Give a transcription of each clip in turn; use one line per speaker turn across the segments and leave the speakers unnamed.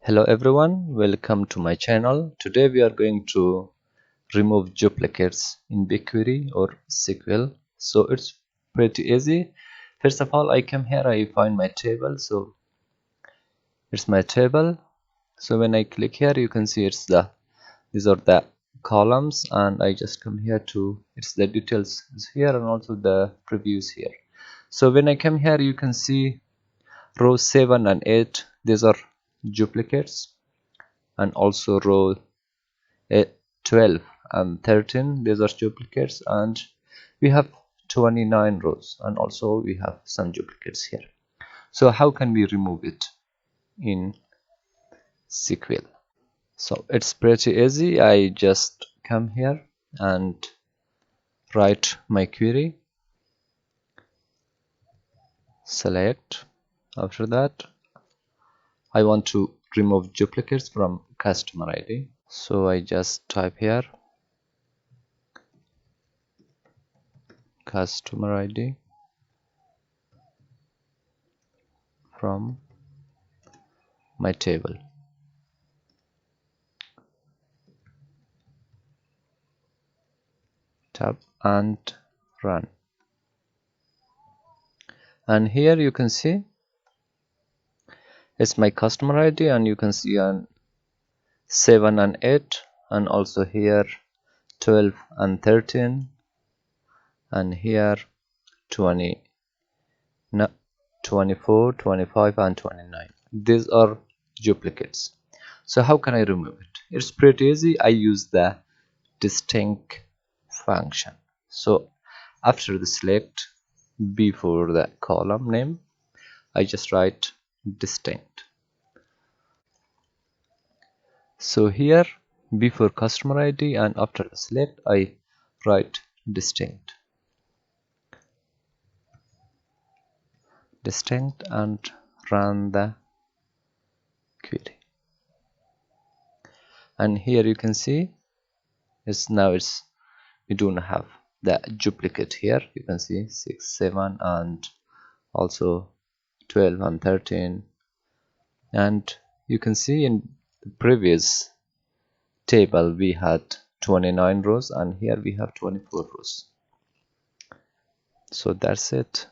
Hello everyone, welcome to my channel. Today we are going to remove duplicates in BigQuery or SQL. So it's pretty easy. First of all, I come here, I find my table. So it's my table. So when I click here, you can see these are the columns, and I just come here to it's the details is here and also the previews here. So when I come here, you can see rows 7 and 8, these are duplicates, and also row 12 and 13, these are duplicates, and we have 29 rows, and also we have some duplicates here. So how can we remove it in SQL? So it's pretty easy. I just come here and write my query, select. After that, I want to remove duplicates from customer ID. So I just type here customer ID from my table. Tab and run. And here you can see it's my customer ID, and you can see on 7 and 8, and also here 12 and 13, and here 20, 24, 25 and 29. These are duplicates. So how can I remove it? It's pretty easy. I use the distinct function. So after the select, before the column name, I just write distinct. So here before customer ID and after the select, I write distinct and run the query. And here you can see we don't have the duplicate here. You can see 6, 7 and also 12 and 13, and you can see in the previous table we had 29 rows, and here we have 24 rows. So that's it.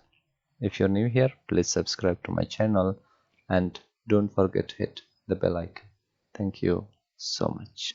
If you're new here, please subscribe to my channel and don't forget to hit the bell icon. Thank you so much.